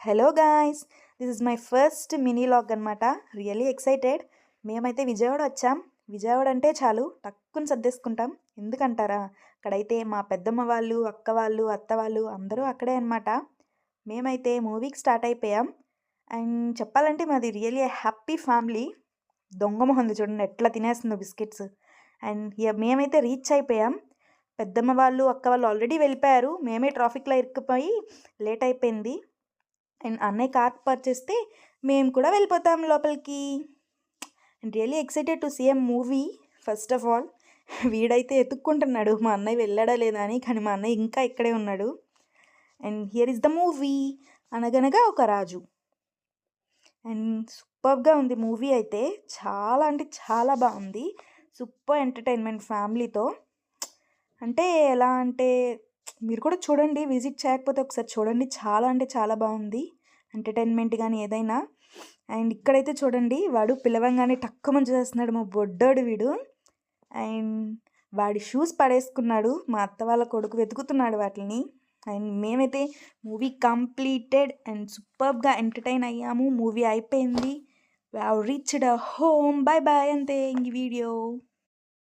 Hello guys, this is my first mini log అనమాట. Really excited. మేమైతే విజయవాడ వచ్చాం. విజయవాడ అంటే చాలు టక్కుని సర్దేసుకుంటాం. ఎందుకంటారా, అక్కడైతే మా పెద్దమ్మ వాళ్ళు, అక్క వాళ్ళు, అత్త వాళ్ళు అందరూ అక్కడే అనమాట. మేమైతే మూవీకి స్టార్ట్ అయిపోయాం. అండ్ చెప్పాలంటే మాది రియల్లీ హ్యాపీ ఫ్యామిలీ. దొంగ మొహంది చూడండి ఎట్లా తినేస్తుందో బిస్కెట్స్. అండ్ మేమైతే రీచ్ అయిపోయాం. పెద్దమ్మ వాళ్ళు, అక్క వాళ్ళు ఆల్రెడీ వెళ్ళిపోయారు. మేమే ట్రాఫిక్లో ఇరుక్కుపోయి లేట్ అయిపోయింది. అండ్ అన్నయ్య కార్ పర్చేస్తే మేము కూడా వెళ్ళిపోతాం లోపలికి. And really excited to see a movie. First of all వీడైతే ఎత్తుక్కుంటున్నాడు మా అన్నయ్య వెళ్ళాడా లేదా అని, కానీ మా అన్నయ్య ఇంకా ఇక్కడే ఉన్నాడు. And here is the movie, అనగనగా ఒక రాజు. అండ్ సూపర్గా ఉంది మూవీ అయితే, చాలా అంటే చాలా బాగుంది. సూపర్ ఎంటర్టైన్మెంట్ ఫ్యామిలీతో. అంటే ఎలా అంటే మీరు కూడా చూడండి, విజిట్ చేయకపోతే ఒకసారి చూడండి. చాలా అంటే చాలా బాగుంది ఎంటర్టైన్మెంట్ కానీ ఏదైనా. అండ్ ఇక్కడైతే చూడండి, వాడు పిలవంగానే టక్కుమని చేస్తున్నాడు మా బొడ్డోడు వీడు. అండ్ వాడి షూస్ పడేసుకున్నాడు. మా అత్త వాళ్ళ కొడుకు వెతుకుతున్నాడు వాటిని. అండ్ మేమైతే మూవీ కంప్లీటెడ్ అండ్ సూపర్గా ఎంటర్టైన్ అయ్యాము. మూవీ అయిపోయింది. We have reached home. Bye bye, అంతే ఇంక వీడియో.